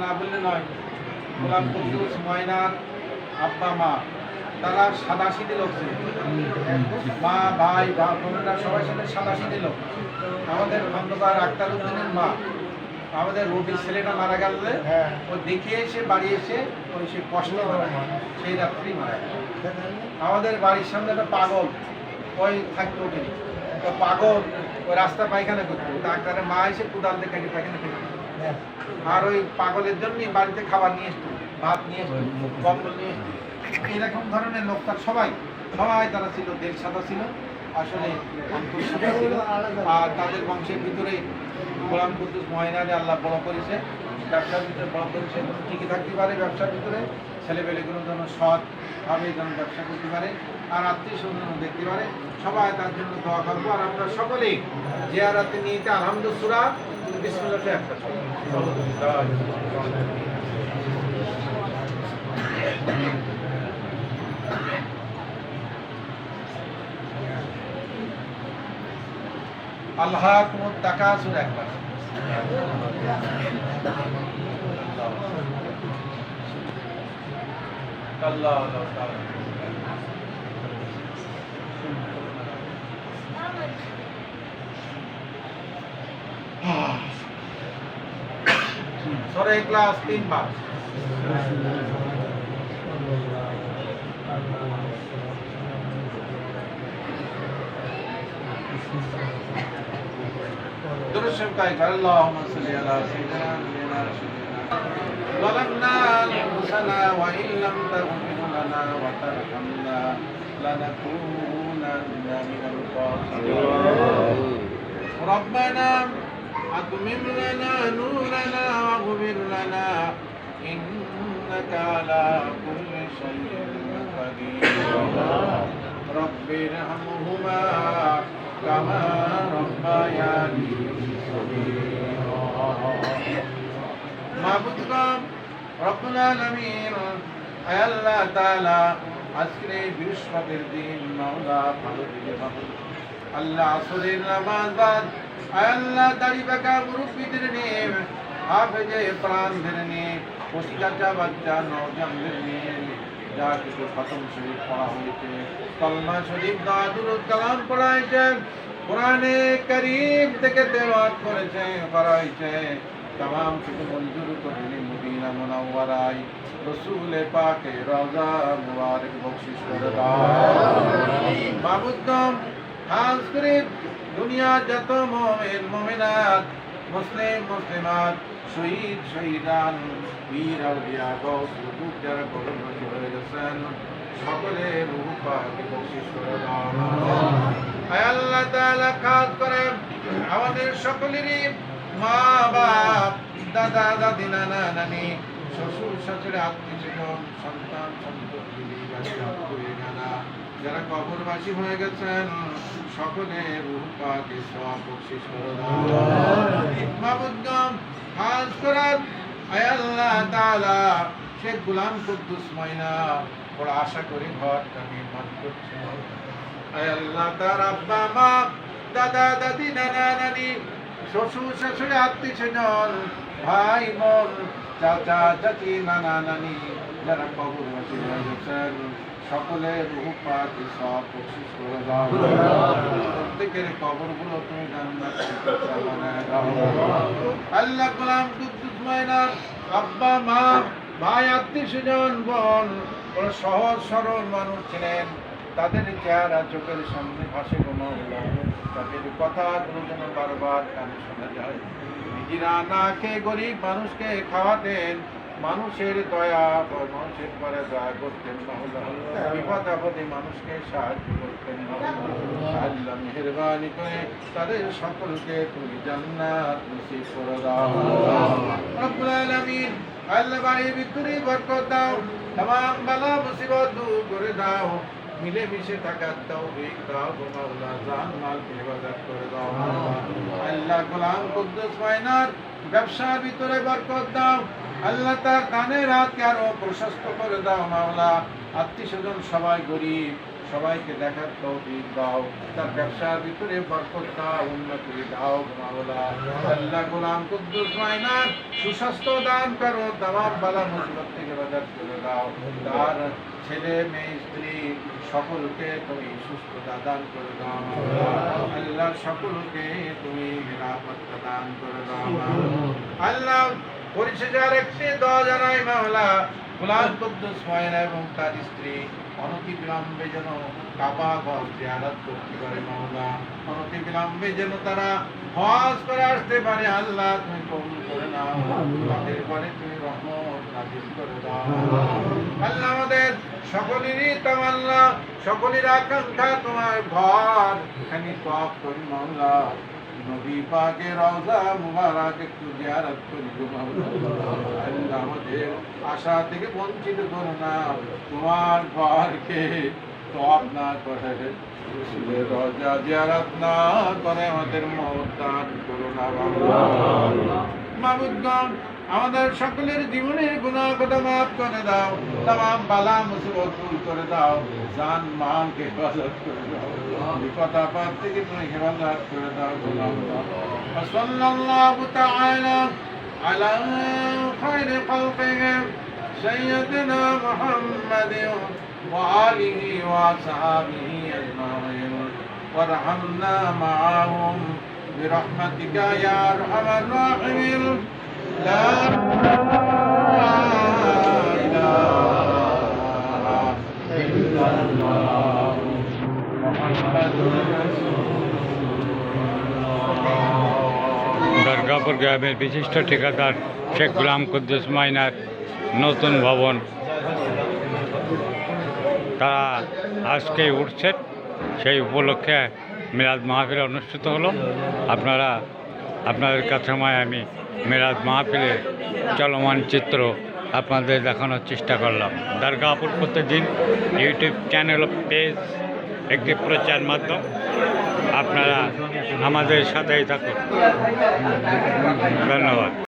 না বললে নয়। গোলাম কুদ্দুস ময়নার আব্বা মা তারা সাদাসিধে লোক ছিল, মা ভাই বোনেরা সবাই সাথে সাদাসিধে লোক। আমাদের খন্দকার আক্তার উদ্দিনের মা, আমাদের রবির ছেলেটা মারা গেলে ও দেখে এসে বাড়ি এসে ওই সে কষ্ট সেই রাত্রি মারা গেল। আমাদের বাড়ির সামনে একটা পাগল ওই থাকতো, ওখানে তো পাগল ওই রাস্তা পায়খানা করতো, ডাক্তারের মা এসে কোদাল দিয়ে কাটি পায়খানা খেতে। আর ওই পাগলের জন্যই বাড়িতে খাবার নিয়ে আসতো, ভাত নিয়ে আসতো, কম্বল নিয়ে আসতো। এরকম ধরনের লোক তার সবাই তারা ছিল, দেশ সাদা ছিল, আসলে অন্তর সাদা ছিল। আর তাদের বংশের ভিতরে গোলাম কুদ্দুস ময়নারে আল্লাহ বড় করেছে, ব্যবসার ভিতরে বড় করেছে, টিকে থাকতে পারে ব্যবসার ভিতরে, ছেলেপেলেগুলো যেন সৎভাবে যেন ব্যবসা করতে পারে আর আত্মীয় স্বজন দেখতে পারে। সবাই তার জন্য দোয়া করবো। আর আমরা সকলেই জিয়ারাতে নিয়েতে আলহামদুলিল্লাহ বিসমিল্লাহ একটা আল্লাহ কুমুদ তাকাসুর একবার আল্লাহ সূরা ইখলাস 3 বার। درود شریف کا ایک اللهم صل علی سیدنا مولانا ظلمنا انفسنا وان لم تغفر لنا وترحمنا لنكونن من الخاسرين ربنا أتمم لنا نورنا واغفر لنا إنك على كل شيء قدير رب ارحمهما كما ربياني صغيرا معبودكم رب العالمين আয় আল্লাহ তাআলা আজকের এই বৃহস্পতির দিন মাওলা ভালো দিলে ভালো আল্লাহ আসরের নামাজ বাদ আয় আল্লাহ দাড়ি বাঁকা মুরব্বিদের নিয়ে হাফেজে প্রাণদের নিয়ে পশিকাচা বাচ্চা নওজওয়ানদের নিয়ে যা কিছু খতম শরীফ পড়া হয়েছে, কলমা শরীফ দুরূদ কালাম পড়া হয়েছে, কোরআনে কারীম থেকে তেলাওয়াত করেছে করা হয়েছে, तमाम কিছু মঞ্জুর করে মদিনা মুনাওয়ারায় রাসূল পাকের রওজা মুবারক বখশিশ করে দাও। মাবুদম খাস করে দুনিয়া যত মুমিন মুমিনাত মুসলিম মুসলিমাত শহীদ শহীদান বীর আউলিয়া গৌস বুজুর্গ যারা কবরবাসী হয়ে গেছেন সকলের রূহ পাকে বখশিশ করে দাও। আয় আল্লাহ তাআলা খাস করে আমাদের সকলেরই মা বাপ দাদা দাদি নানা নানি শ্বশুর শাশুড়ি আত্মীয় স্বজন সন্তান সন্ততি যারা কবরবাসী হয়ে গেছেন সকলের রূহ পাকে সওয়াব বখশিশ করে দাও। মাবুদগণ খাস করে আয় আল্লাহ তাআলা শেখ গোলাম কুদ্দুস ময়না বড় আশা করে ঘরটা নির্মাণ করছে। আয় আল্লাহ তার আব্বা মা দাদা দাদি নানা নানি শ্বশুর শাশুড়ি আত্মীয় স্বজন ভাই বোন চাচা চাচি নানা নানি যারা কবরবাসী হয়ে গেছেন সকলের রূহ পাকে সওয়াব বখশিশ করে দাও। প্রত্যেকের কবরগুলো তুমি জান্নাতের বানায় দাও। আল্লাহ গোলাম কুদ্দুস ময়নার আব্বা মা ভাই আত্মীয় স্বজন বোন বড় সহজ সরল মানুষ ছিলেন, তাদের চেহারা চোখের সামনে ভাসে মাওলা, তাদের কথাগুলো যেন বারবার কানে শোনা যায়। নিজেরা না খেয়ে গরিব মানুষকে খাওয়াতেন, মানুষের দয়া মানুষের পরে দয়া করতেন মাওলা, বিপদ আপদে মানুষকে সাহায্য করতেন মাওলা। আল্লাহ মেহেরবানি করে তাদের সকলকে তুমি জান্নাত নসিব করে দাও। রব্বুল আলামিন আল্লাহ বাড়ির ভিতরে বরকত দাও, तमाम বালা মুসিবত দূর করে দাও, মিলে মিশে থাকার তৌফিক দাও গো মাওলা, জান মাল হেফাজত করে দাও। আল্লাহ গোলাম কুদ্দুস ময়নার ব্যবসার ভিতরে বরকত দাও, আল্লাহ তার দানের হাতকে আরো প্রশস্ত করে দাও মাওলা। আত্মীয় স্বজন সবাই গরিব সবাইকে দেখার তৌফিক দাও, তার ব্যবসার ভিতরে বরকত দাও, উন্নতি দাও মাওলা। আল্লাহ গোলাম কুদ্দুস মাইনার সুস্বাস্থ্য দান করো, তামাম বালা মুসিবত থেকে বাজার করে দাও। তার ছেলে মেয়ে স্ত্রী সকলকে তুমি সুস্থতা দান করে দাও আল্লাহ, সকলকে তুমি নিরাপত্তা দান করে দাও আল্লাহ। পরিশেষে আরেকটি দোয়া জানাই মাওলা, গোলাম কুদ্দুস মাইনা এবং তার স্ত্রী অনতি বিলম্বে যেন কাবা ঘর জিয়ারত করতে পারে মাওলা, অনতি বিলম্বে যেন তারা হজ করে আসতে পারে। আল্লাহ তুমি কবুল করে নাও, তাদের পরে তুমি রহমত নাযিল করে দাও আল্লাহ। আমাদের সকলেরই তামান্না, সকলের আকাঙ্ক্ষা তোমার ঘর এখানে তওয়াফ করি মাওলা, নবী পাকের রওজা মুবারক একটু জিয়ারত করি মাওলা। আল্লাহ আমাদের আশা থেকে বঞ্চিত করো না, তোমার ঘরকে তওয়াফ না করে, রাসূলের রওজা জিয়ারত না করে আমাদের মওত দান করো না মাওলা। মাবুদগণ, আমাদের সকলের জীবনের গুনাহ কথা মাফ করে দাও, তামাম বালা মুসিবত দূর করে দাও, জান মালকে হেফাজত করে দাও, বিপদ আপদ থেকে তুমি হেফাজত করে দাও। সাল্লাল্লাহু তাআলা আলা খায়রি খালকিহি সাইয়্যিদিনা মুহাম্মাদিন ওয়া আলিহি ওয়া আসহাবিহি আজমাইন ওয়ারহামনা মাআহুম বিরহমাতিকা ইয়া আরহামার রাহিমিন। لا إله إلا الله محمد رسول দরগাপুর গ্রামের বিশিষ্ট ঠিকাদার শেখ গোলাম কুদ্দুস মাইনার নতুন ভবন তারা আজকেই উঠছেন, সেই উপলক্ষে মিলাদ মাহফিল অনুষ্ঠিত হলো। আপনাদের কাছে আমি মিলাদ মাহফিলের চলমান চিত্র আপনাদের দেখানোর চেষ্টা করলাম। দরগাপুর প্রতিদিন ইউটিউব চ্যানেল ও পেজ একটি প্রচার মাধ্যম, আপনারা আমাদের সাথেই থাকুন। ধন্যবাদ।